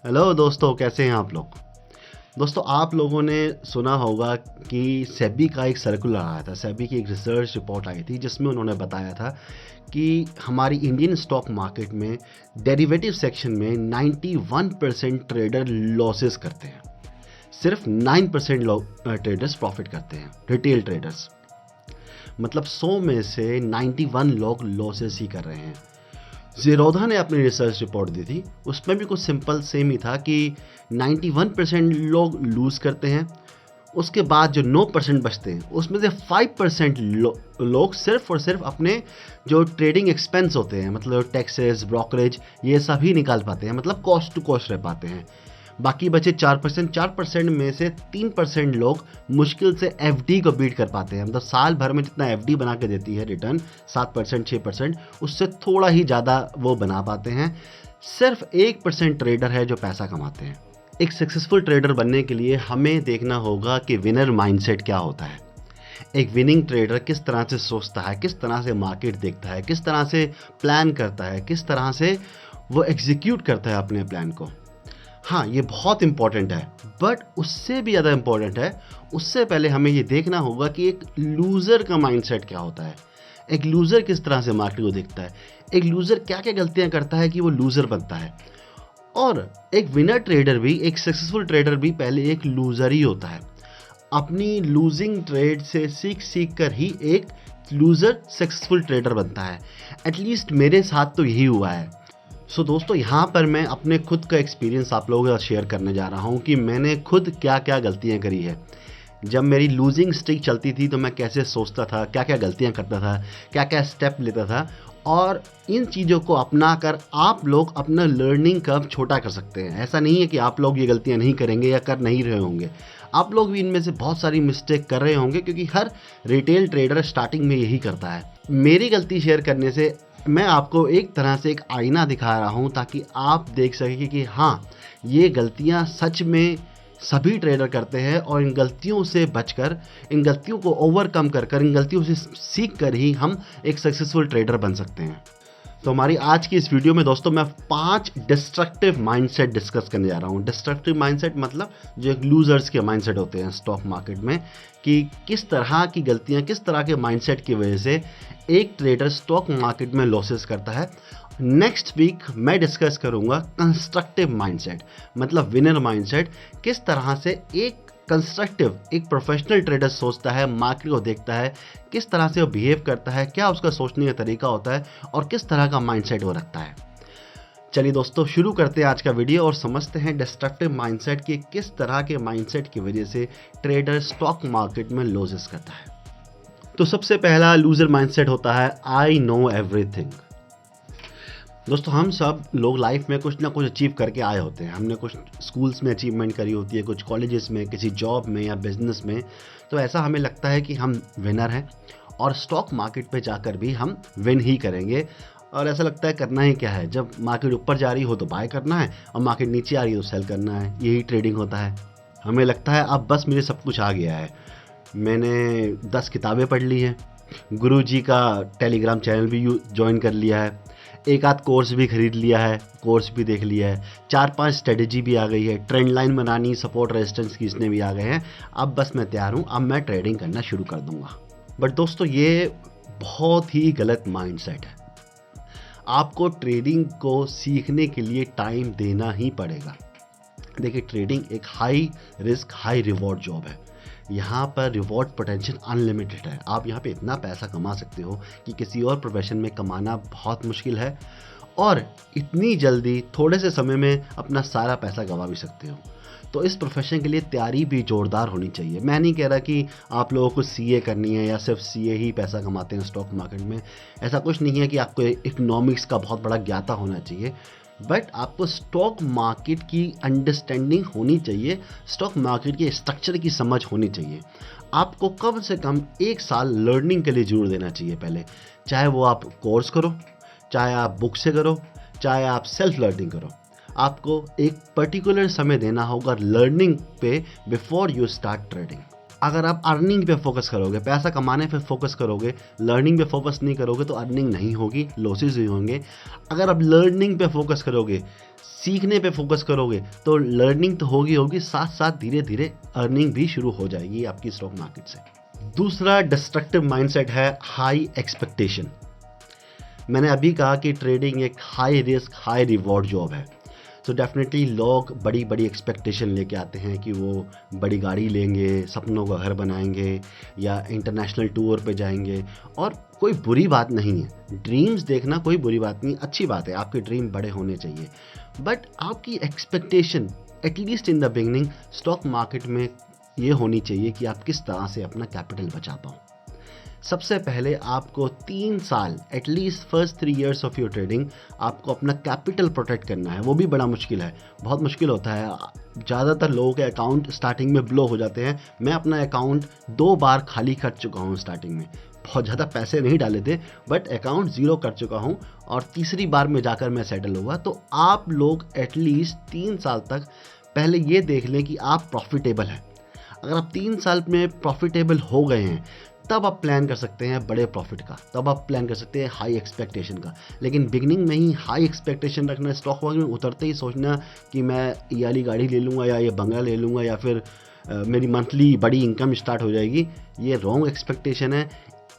Hello दोस्तों, कैसे हैं आप लोग। दोस्तों, आप लोगों ने सुना होगा कि सेबी का एक सर्कुलर आया था। सेबी की एक रिसर्च रिपोर्ट आई थी जिसमें उन्होंने बताया था कि हमारी इंडियन स्टॉक मार्केट में डेरिवेटिव सेक्शन में 91% ट्रेडर लॉसेस करते हैं। सिर्फ 9% ट्रेडर्स प्रॉफिट करते हैं, रिटेल ट्रेडर्स। मतलब 100 में से 91 लोग लॉसेस ही कर रहे हैं। ज़ीरोधा ने अपनी रिसर्च रिपोर्ट दी थी, उसमें भी कुछ सिंपल सेम ही था कि 91% लोग लूज़ करते हैं। उसके बाद जो 9% बचते हैं उसमें से 5% लोग सिर्फ और सिर्फ अपने जो ट्रेडिंग एक्सपेंस होते हैं, मतलब टैक्सेस, ब्रोकरेज, ये सभी निकाल पाते हैं, मतलब कॉस्ट टू कॉस्ट रह पाते हैं। बाकी बचे 4% में से 3% लोग मुश्किल से एफडी को बीट कर पाते हैं। मतलब साल भर में जितना एफडी बना के देती है रिटर्न 7% 6%, उससे थोड़ा ही ज़्यादा वो बना पाते हैं। सिर्फ 1% ट्रेडर है जो पैसा कमाते हैं। एक सक्सेसफुल ट्रेडर बनने के लिए हमें देखना होगा कि विनर माइंडसेट क्या होता है। एक विनिंग ट्रेडर किस तरह से सोचता है, किस तरह से मार्केट देखता है, किस तरह से प्लान करता है, किस तरह से वो एग्जीक्यूट करता है अपने प्लान को। हाँ, ये बहुत इंपॉर्टेंट है, बट उससे भी ज़्यादा इंपॉर्टेंट है, उससे पहले हमें ये देखना होगा कि एक लूज़र का माइंडसेट क्या होता है। एक लूज़र किस तरह से मार्केट को देखता है, एक लूज़र क्या क्या गलतियाँ करता है कि वो लूज़र बनता है। और एक विनर ट्रेडर भी, एक सक्सेसफुल ट्रेडर भी पहले एक लूज़र ही होता है। अपनी लूजिंग ट्रेड से सीख सीख कर ही एक लूज़र सक्सेसफुल ट्रेडर बनता है। एटलीस्ट मेरे साथ तो यही हुआ है। सो दोस्तों, यहाँ पर मैं अपने खुद का एक्सपीरियंस आप लोगों के साथ शेयर करने जा रहा हूँ कि मैंने खुद क्या क्या गलतियाँ करी है। जब मेरी लूजिंग स्ट्रीक चलती थी तो मैं कैसे सोचता था, क्या क्या गलतियाँ करता था, क्या क्या स्टेप लेता था, और इन चीज़ों को अपना कर आप लोग अपना लर्निंग कर्व छोटा कर सकते हैं। ऐसा नहीं है कि आप लोग ये गलतियाँ नहीं करेंगे या कर नहीं रहे होंगे, आप लोग भी इनमें से बहुत सारी मिस्टेक कर रहे होंगे, क्योंकि हर रिटेल ट्रेडर स्टार्टिंग में यही करता है। मेरी गलती शेयर करने से मैं आपको एक तरह से एक आईना दिखा रहा हूँ, ताकि आप देख सकें कि हाँ, ये गलतियाँ सच में सभी ट्रेडर करते हैं, और इन गलतियों से बचकर, इन गलतियों को ओवरकम कर कर, इन गलतियों से सीख कर ही हम एक सक्सेसफुल ट्रेडर बन सकते हैं। तो हमारी आज की इस वीडियो में दोस्तों मैं 5 डिस्ट्रक्टिव माइंडसेट डिस्कस करने जा रहा हूँ। डिस्ट्रक्टिव माइंडसेट मतलब जो एक लूजर्स के माइंडसेट होते हैं स्टॉक मार्केट में, कि किस तरह की गलतियाँ, किस तरह के माइंडसेट की वजह से एक ट्रेडर स्टॉक मार्केट में लॉसेस करता है। नेक्स्ट वीक मैं डिस्कस करूँगा कंस्ट्रक्टिव माइंडसेट, मतलब विनर माइंडसेट। किस तरह से एक कंस्ट्रक्टिव, एक प्रोफेशनल ट्रेडर सोचता है, मार्केट को देखता है, किस तरह से वो बिहेव करता है, क्या उसका सोचने का तरीका होता है, और किस तरह का माइंडसेट वो रखता है। चलिए दोस्तों, शुरू करते हैं आज का वीडियो और समझते हैं डिस्ट्रक्टिव माइंडसेट की किस तरह के माइंडसेट की वजह से ट्रेडर स्टॉक मार्केट में लॉसेस करता है। तो सबसे पहला लूजर माइंडसेट होता है आई नो एवरीथिंग। दोस्तों, हम सब लोग लाइफ में कुछ ना कुछ अचीव करके आए होते हैं। हमने कुछ स्कूल्स में अचीवमेंट करी होती है, कुछ कॉलेजेस में, किसी जॉब में या बिजनेस में। तो ऐसा हमें लगता है कि हम विनर हैं, और स्टॉक मार्केट पे जाकर भी हम विन ही करेंगे। और ऐसा लगता है करना ही क्या है, जब मार्केट ऊपर जा रही हो तो बाय करना है, और मार्केट नीचे आ रही हो तो सेल करना है। यही ट्रेडिंग होता है। हमें लगता है अब बस मुझे सब कुछ आ गया है, मैंने 10 किताबें पढ़ ली हैं, गुरु जी का टेलीग्राम चैनल भी ज्वाइन कर लिया है, एक आध कोर्स भी खरीद लिया है, कोर्स भी देख लिया है, 4-5 स्ट्रेटजी भी आ गई है, ट्रेंड लाइन बनानी, सपोर्ट रेजिस्टेंस खींचने भी आ गए हैं। अब बस मैं तैयार हूँ, अब मैं ट्रेडिंग करना शुरू कर दूंगा। बट दोस्तों, ये बहुत ही गलत माइंडसेट है। आपको ट्रेडिंग को सीखने के लिए टाइम देना ही पड़ेगा। देखिए, ट्रेडिंग एक high risk high reward job है। यहाँ पर रिवॉर्ड पोटेंशियल अनलिमिटेड है। आप यहाँ पे इतना पैसा कमा सकते हो कि किसी और प्रोफेशन में कमाना बहुत मुश्किल है, और इतनी जल्दी थोड़े से समय में अपना सारा पैसा गंवा भी सकते हो। तो इस प्रोफेशन के लिए तैयारी भी ज़ोरदार होनी चाहिए। मैं नहीं कह रहा कि आप लोगों को सीए करनी है या सिर्फ सीए ही पैसा कमाते हैं स्टॉक मार्केट में। ऐसा कुछ नहीं है कि आपको इकोनॉमिक्स का बहुत बड़ा ज्ञाता होना चाहिए, बट आपको स्टॉक मार्केट की अंडरस्टैंडिंग होनी चाहिए, स्टॉक मार्केट के स्ट्रक्चर की समझ होनी चाहिए। आपको कम से कम 1 साल लर्निंग के लिए जरूर देना चाहिए पहले। चाहे वो आप कोर्स करो, चाहे आप बुक से करो, चाहे आप सेल्फ लर्निंग करो, आपको एक पर्टिकुलर समय देना होगा लर्निंग पे बिफोर यू स्टार्ट ट्रेडिंग। अगर आप अर्निंग पे फोकस करोगे, पैसा कमाने पे फोकस करोगे, लर्निंग पे फोकस नहीं करोगे तो अर्निंग नहीं होगी, लॉसेस ही होंगे। अगर आप लर्निंग पे फोकस करोगे, सीखने पे फोकस करोगे तो लर्निंग तो होगी, साथ साथ धीरे धीरे अर्निंग भी शुरू हो जाएगी आपकी स्टॉक मार्केट से। दूसरा डिस्ट्रक्टिव माइंडसेट है हाई एक्सपेक्टेशन। मैंने अभी कहा कि ट्रेडिंग एक high risk high reward job है। सो डेफिनेटली लोग बड़ी बड़ी एक्सपेक्टेशन लेके आते हैं कि वो बड़ी गाड़ी लेंगे, सपनों का घर बनाएंगे या इंटरनेशनल टूर पे जाएंगे। और कोई बुरी बात नहीं है, ड्रीम्स देखना कोई बुरी बात नहीं, अच्छी बात है, आपके ड्रीम बड़े होने चाहिए। बट आपकी expectation at least in the beginning stock market में ये होनी चाहिए कि आप किस तरह से अपना कैपिटल बचा पाओ। सबसे पहले आपको 3 साल at least first 3 years of your trading आपको अपना कैपिटल प्रोटेक्ट करना है। वो भी बड़ा मुश्किल है, बहुत मुश्किल होता है। ज़्यादातर लोगों के अकाउंट स्टार्टिंग में ब्लो हो जाते हैं। मैं अपना अकाउंट 2 बार खाली कर चुका हूँ स्टार्टिंग में, बहुत ज़्यादा पैसे नहीं डाले थे बट अकाउंट ज़ीरो कर चुका हूँ और तीसरी बार में जाकर मैं सेटल हुआ। तो आप लोग एटलीस्ट 3 साल तक पहले ये देख लें कि आप प्रॉफिटेबल हैं। अगर आप 3 साल में प्रॉफिटेबल हो गए हैं तब आप प्लान कर सकते हैं बड़े प्रॉफिट का, तब आप प्लान कर सकते हैं हाई एक्सपेक्टेशन का। लेकिन बिगनिंग में ही हाई एक्सपेक्टेशन रखना, स्टॉक मार्केट में उतरते ही सोचना कि मैं ये वाली गाड़ी ले लूँगा या ये बंगला ले लूँगा या फिर मेरी मंथली बड़ी इनकम स्टार्ट हो जाएगी, ये रॉन्ग एक्सपेक्टेशन है।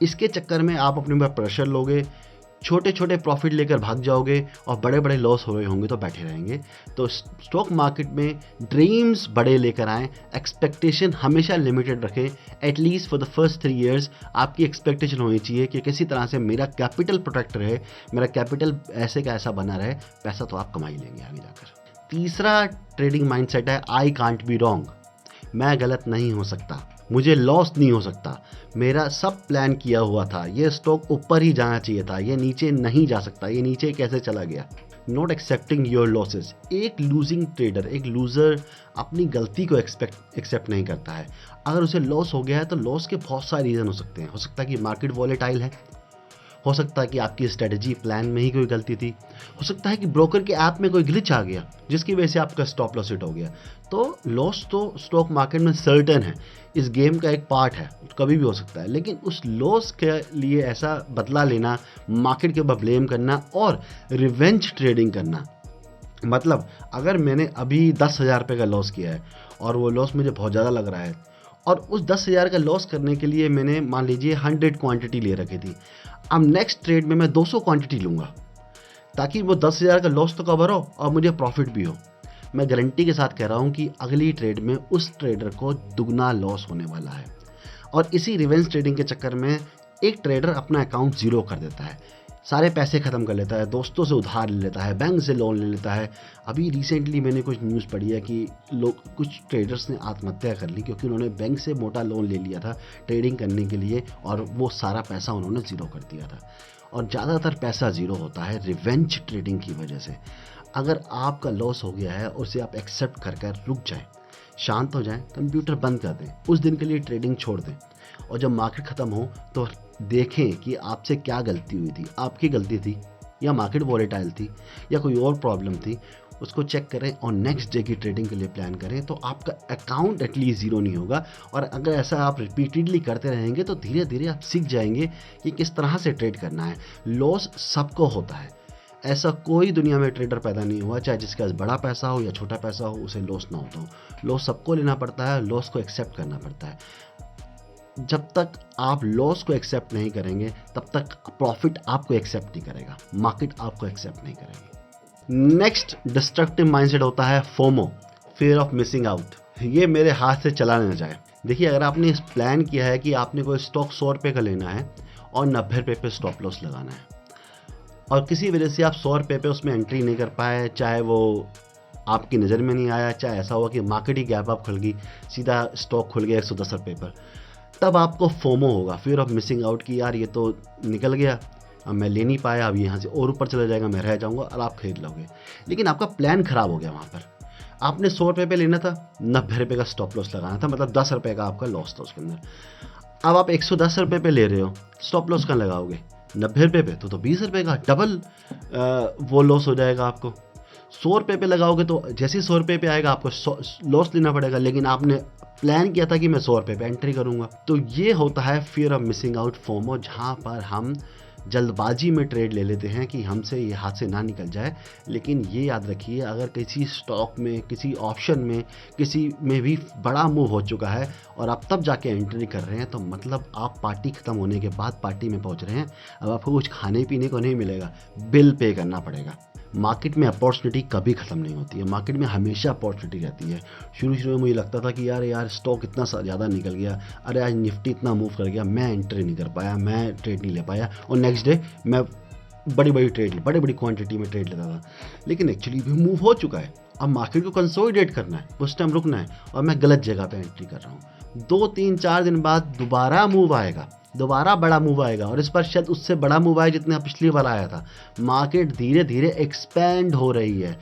इसके चक्कर में आप अपने ऊपर प्रेशर लोगे, छोटे छोटे प्रॉफिट लेकर भाग जाओगे और बड़े बड़े लॉस हो रहे होंगे तो बैठे रहेंगे। तो स्टॉक मार्केट में ड्रीम्स बड़े लेकर आएँ, एक्सपेक्टेशन हमेशा लिमिटेड रखें। At least for the first 3 years आपकी एक्सपेक्टेशन होनी चाहिए कि किसी तरह से मेरा कैपिटल प्रोटेक्ट रहे, मेरा कैपिटल ऐसे का ऐसा बना रहे, पैसा तो आप कमा ही लेंगे आगे जाकर। तीसरा ट्रेडिंग माइंडसेट है आई कांट बी रॉन्ग। मैं गलत नहीं हो सकता, मुझे लॉस नहीं हो सकता, मेरा सब प्लान किया हुआ था, ये स्टॉक ऊपर ही जाना चाहिए था, ये नीचे नहीं जा सकता, ये नीचे कैसे चला गया। Not accepting your losses. एक लूजिंग ट्रेडर, एक लूज़र अपनी गलती को एक्सेप्ट नहीं करता है। अगर उसे लॉस हो गया है तो लॉस के बहुत सारे रीज़न हो सकते हैं। हो सकता है कि मार्केट वॉलेटाइल है, हो सकता है कि आपकी स्ट्रेटजी प्लान में ही कोई गलती थी, हो सकता है कि ब्रोकर के ऐप में कोई ग्लिच आ गया जिसकी वजह से आपका स्टॉप लॉस हिट हो गया। तो लॉस तो स्टॉक मार्केट में सर्टेन है, इस गेम का एक पार्ट है, कभी भी हो सकता है। लेकिन उस लॉस के लिए ऐसा बदला लेना, मार्केट के ऊपर ब्लेम करना और रिवेंज ट्रेडिंग करना, मतलब अगर मैंने अभी 10,000 रुपये का लॉस किया है और वो लॉस मुझे बहुत ज़्यादा लग रहा है और उस 10,000 का लॉस करने के लिए मैंने मान लीजिए 100 क्वांटिटी ले रखी थी, अब नेक्स्ट ट्रेड में मैं 200 क्वांटिटी लूँगा ताकि वो 10,000 का लॉस तो कवर हो और मुझे प्रॉफिट भी हो। मैं गारंटी के साथ कह रहा हूँ कि अगली ट्रेड में उस ट्रेडर को दुगना लॉस होने वाला है। और इसी रिवेंज ट्रेडिंग के चक्कर में एक ट्रेडर अपना अकाउंट ज़ीरो कर देता है, सारे पैसे ख़त्म कर लेता है, दोस्तों से उधार ले लेता है, बैंक से लोन ले लेता है। अभी रिसेंटली मैंने कुछ न्यूज़ पढ़ी है कि कुछ ट्रेडर्स ने आत्महत्या कर ली क्योंकि उन्होंने बैंक से मोटा लोन ले लिया था ट्रेडिंग करने के लिए और वो सारा पैसा उन्होंने ज़ीरो कर दिया था। और ज़्यादातर पैसा ज़ीरो होता है रिवेंज ट्रेडिंग की वजह से। अगर आपका लॉस हो गया है उसे आप एक्सेप्ट कर रुक जाएं, शांत हो जाएं, कंप्यूटर बंद कर दें, उस दिन के लिए ट्रेडिंग छोड़ दें और जब मार्केट ख़त्म हो तो देखें कि आपसे क्या गलती हुई थी, आपकी गलती थी या मार्केट वॉलेटाइल थी या कोई और प्रॉब्लम थी, उसको चेक करें और नेक्स्ट डे की ट्रेडिंग के लिए प्लान करें। तो आपका अकाउंट एटलीस्ट ज़ीरो नहीं होगा। और अगर ऐसा आप रिपीटेडली करते रहेंगे तो धीरे धीरे आप सीख जाएंगे कि किस तरह से ट्रेड करना है। लॉस सबको होता है, ऐसा कोई दुनिया में ट्रेडर पैदा नहीं हुआ, चाहे जिसके पास बड़ा पैसा हो या छोटा पैसा हो, उसे लॉस ना होता हो। लॉस सबको लेना पड़ता है, लॉस को एक्सेप्ट करना पड़ता है। जब तक आप लॉस को एक्सेप्ट नहीं करेंगे तब तक प्रॉफिट आपको एक्सेप्ट नहीं करेगा, मार्केट आपको एक्सेप्ट नहीं करेगी। नेक्स्ट डिस्ट्रक्टिव माइंडसेट होता है FOMO, fear of missing out. ये मेरे हाथ से चला ना जाए। देखिए, अगर आपने इस प्लान किया है कि आपने कोई स्टॉक 100 रुपये का लेना है और 90 रुपये पे स्टॉप लॉस लगाना है और किसी वजह से आप 100 रुपये पे उसमें एंट्री नहीं कर पाए, चाहे वो आपकी नज़र में नहीं आया, चाहे ऐसा हुआ कि मार्केट ही गैप अप खुल गई, सीधा स्टॉक खुल गया 110 रुपये पर, तब आपको फोमो होगा, फियर ऑफ मिसिंग आउट, कि यार ये तो निकल गया, अब मैं ले नहीं पाया, अब यहाँ से और ऊपर चला जाएगा, मैं रह जाऊँगा, और आप खरीद लोगे। लेकिन आपका प्लान ख़राब हो गया। वहाँ पर आपने 100 रुपये पे लेना था, 90 रुपये का स्टॉप लॉस लगाना था, मतलब 10 रुपये का आपका लॉस था उसके अंदर। अब आप 110 रुपये पे ले रहे हो, स्टॉप लॉस कहाँ लगाओगे? 90 रुपये पे, तो 20 रुपये का डबल वो लॉस हो जाएगा आपको। 100 रुपये पे लगाओगे तो जैसे ही 100 रुपये पे आएगा आपको लॉस लेना पड़ेगा, लेकिन आपने प्लान किया था कि मैं 100 रुपये पे एंट्री करूँगा। तो ये होता है fear of missing out, FOMO, जहाँ पर हम जल्दबाजी में ट्रेड ले लेते हैं कि हमसे ये हाथ से ना निकल जाए। लेकिन ये याद रखिए, अगर किसी स्टॉक में, किसी ऑप्शन में, किसी में भी बड़ा मूव हो चुका है और आप तब जाके एंट्री कर रहे हैं, तो मतलब आप पार्टी ख़त्म होने के बाद पार्टी में पहुंच रहे हैं। अब आपको कुछ खाने पीने को नहीं मिलेगा, बिल पे करना पड़ेगा। मार्केट में अपॉर्चुनिटी कभी ख़त्म नहीं होती है, मार्केट में हमेशा अपॉर्चुनिटी रहती है। शुरू शुरू में मुझे लगता था कि यार स्टॉक इतना ज़्यादा निकल गया, अरे आज निफ्टी इतना मूव कर गया, मैं एंट्री नहीं कर पाया, मैं ट्रेड नहीं ले पाया, और नेक्स्ट डे मैं बड़ी बड़ी क्वांटिटी में ट्रेड लेता था। लेकिन एक्चुअली भी मूव हो चुका है, अब मार्केट को कंसोलिडेट करना है, उस टाइम रुकना है, और मैं गलत जगह पे एंट्री कर रहा हूँ। 2-3-4 दिन बाद दोबारा मूव आएगा, दोबारा बड़ा मूव आएगा, और इस पर शायद उससे बड़ा मूव आया जितना पिछली बार आया था। मार्केट धीरे धीरे एक्सपेंड हो रही है।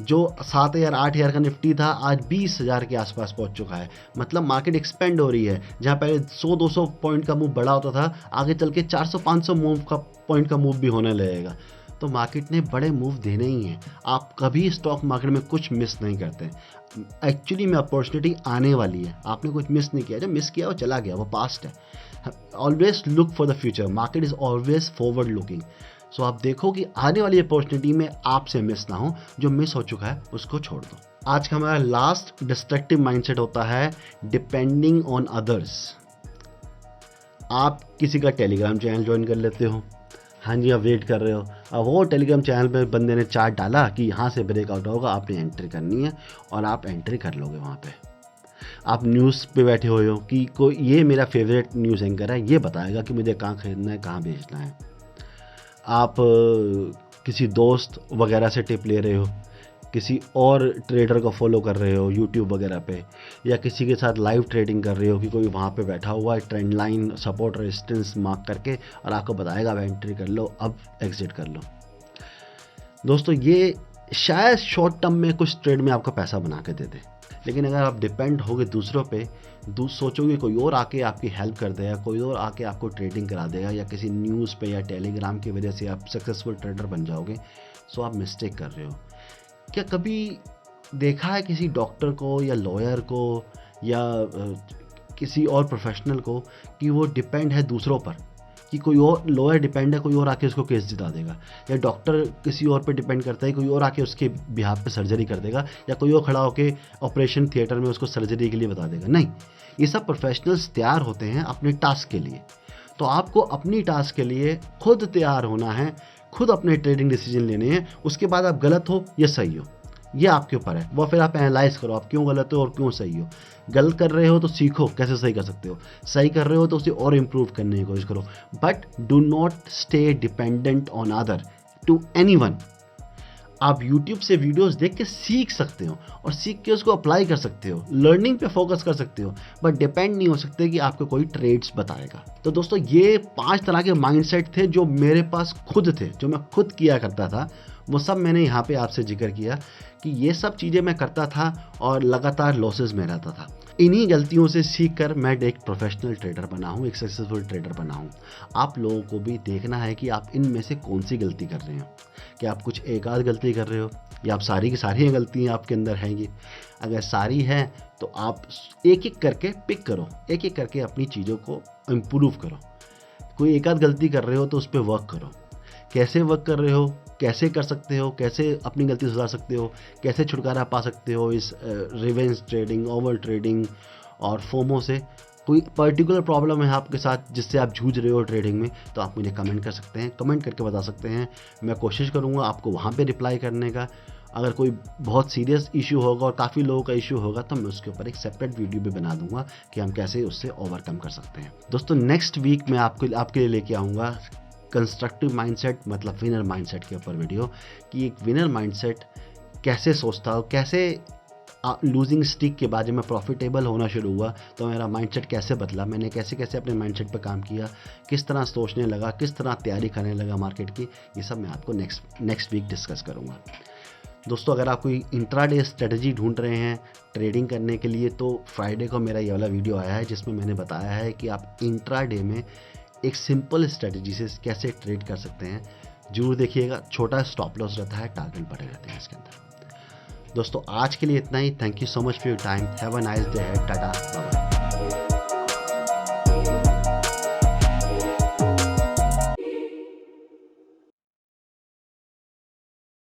जो 7,000-8,000 का निफ्टी था, आज 20,000 के आसपास पहुंच चुका है। मतलब मार्केट एक्सपेंड हो रही है। जहां पहले 100-200 पॉइंट का मूव बड़ा होता था, आगे चल के 400-500 पॉइंट का मूव भी होने लगेगा। तो मार्केट ने बड़े मूव देने ही हैं। आप कभी स्टॉक मार्केट में कुछ मिस नहीं करते। एक्चुअली में अपॉर्चुनिटी आने वाली है, आपने कुछ मिस नहीं किया। जो मिस किया वो चला गया, वो पास्ट है। Always look for the future, market is always forward looking. So आप देखो कि आने वाली अपॉर्चुनिटी में आपसे मिस ना हो, जो मिस हो चुका है उसको छोड़ दो। आज का हमारा लास्ट डिस्ट्रक्टिव माइंडसेट होता है डिपेंडिंग ऑन अदर्स। आप किसी का टेलीग्राम चैनल ज्वाइन कर लेते हो, हाँ जी, आप वेट कर रहे हो, अब वो टेलीग्राम चैनल पे बंदे ने चार्ट डाला कि यहाँ से ब्रेकआउट होगा, आपने एंट्री करनी है, और आप एंट्री कर लोगे वहाँ पे। आप न्यूज़ पे बैठे हुए हो कि कोई ये मेरा फेवरेट न्यूज़ एंकर है, ये बताएगा कि मुझे कहाँ खरीदना है, कहाँ बेचना है। आप किसी दोस्त वगैरह से टिप ले रहे हो, किसी और ट्रेडर को फॉलो कर रहे हो यूट्यूब वगैरह पे, या किसी के साथ लाइव ट्रेडिंग कर रहे हो कि कोई वहाँ पे बैठा हुआ है trend line, support, resistance mark करके, और आपको बताएगा अब एंट्री कर लो, अब एग्जिट कर लो। दोस्तों, ये शायद शॉर्ट टर्म में कुछ ट्रेड में आपका पैसा बना के दे दे, लेकिन अगर आप डिपेंड होगे दूसरों पे, सोचोगे कोई और आके आपकी हेल्प कर देगा, कोई और आके आपको ट्रेडिंग करा देगा, या किसी न्यूज़ पे या टेलीग्राम की वजह से आप सक्सेसफुल ट्रेडर बन जाओगे, सो आप मिस्टेक कर रहे हो। क्या कभी देखा है किसी डॉक्टर को या लॉयर को या किसी और प्रोफेशनल को कि वो डिपेंड है दूसरों पर, कि कोई और लॉयर डिपेंड है, कोई और आके उसको केस जिता देगा, या डॉक्टर किसी और पे डिपेंड करता है, कोई और आके उसके बिहाफ पे सर्जरी कर देगा, या कोई और खड़ा होके ऑपरेशन थिएटर में उसको सर्जरी के लिए बता देगा? नहीं, ये सब प्रोफेशनल्स तैयार होते हैं अपने टास्क के लिए। तो आपको अपनी टास्क के लिए खुद तैयार होना है, खुद अपने ट्रेडिंग डिसीजन लेने हैं। उसके बाद आप गलत हो या सही हो, ये आपके ऊपर है। वो फिर आप एनालाइज करो आप क्यों गलत हो और क्यों सही हो। गलत कर रहे हो तो सीखो कैसे सही कर सकते हो, सही कर रहे हो तो उसे और इम्प्रूव करने की कोशिश करो। But do not stay dependent on other to anyone. आप YouTube से वीडियोस देख के सीख सकते हो और सीख के उसको अप्लाई कर सकते हो, लर्निंग पे फोकस कर सकते हो, बट डिपेंड नहीं हो सकते कि आपको कोई ट्रेड्स बताएगा। तो दोस्तों, ये 5 तरह के माइंडसेट थे जो मेरे पास खुद थे, जो मैं खुद किया करता था। वो सब मैंने यहाँ पे आपसे जिक्र किया कि ये सब चीज़ें मैं करता था और लगातार लॉसेस में रहता था। इन्हीं गलतियों से सीखकर मैं एक प्रोफेशनल ट्रेडर बना हूँ, एक सक्सेसफुल ट्रेडर बना हूँ। आप लोगों को भी देखना है कि आप इनमें से कौन सी गलती कर रहे हो। क्या आप कुछ एक आध गलती कर रहे हो, या आप सारी की सारी गलतियाँ आपके अंदर हैंगी? अगर सारी हैं तो आप एक एक करके पिक करो, एक एक करके अपनी चीज़ों को इम्प्रूव करो। कोई एक आध गलती कर रहे हो तो उस पर वर्क करो। कैसे वर्क कर रहे हो, कैसे कर सकते हो, कैसे अपनी गलती सुधार सकते हो, कैसे छुटकारा पा सकते हो इस रिवेंज ट्रेडिंग, ओवर ट्रेडिंग और फोमो से। कोई पर्टिकुलर प्रॉब्लम है आपके साथ जिससे आप जूझ रहे हो ट्रेडिंग में, तो आप मुझे कमेंट कर सकते हैं, कमेंट करके बता सकते हैं। मैं कोशिश करूँगा आपको वहाँ पे रिप्लाई करने का। अगर कोई बहुत सीरियस इशू होगा और काफ़ी लोगों का इशू होगा तो मैं उसके ऊपर एक सेपरेट वीडियो भी बना दूंगा कि हम कैसे उससे ओवरकम कर सकते हैं। दोस्तों, नेक्स्ट वीक मैं आपके लिए लेके आऊँगा कंस्ट्रक्टिव माइंडसेट, मतलब विनर माइंडसेट के ऊपर वीडियो, कि एक विनर माइंडसेट कैसे सोचता हो, कैसे लूजिंग स्टिक के बाद जब मैं प्रॉफिटेबल होना शुरू हुआ तो मेरा माइंडसेट कैसे बदला, मैंने कैसे कैसे अपने माइंडसेट पर काम किया, किस तरह सोचने लगा, किस तरह तैयारी करने लगा मार्केट की, ये सब मैं आपको नेक्स्ट वीक डिस्कस करूँगा। दोस्तों, अगर आप कोई इंट्राडे स्ट्रेटजी ढूंढ रहे हैं ट्रेडिंग करने के लिए, तो फ्राइडे को मेरा ये वाला वीडियो आया है जिसमें मैंने बताया है कि आप इंट्राडे में एक सिंपल स्ट्रेटजी से कैसे ट्रेड कर सकते हैं। जरूर देखिएगा। छोटा स्टॉप लॉस रहता है, टारगेट बड़े रहते हैं इसके अंदर। दोस्तों आज के लिए इतना ही। Thank you so much for your time. Have a nice day. Tata bye.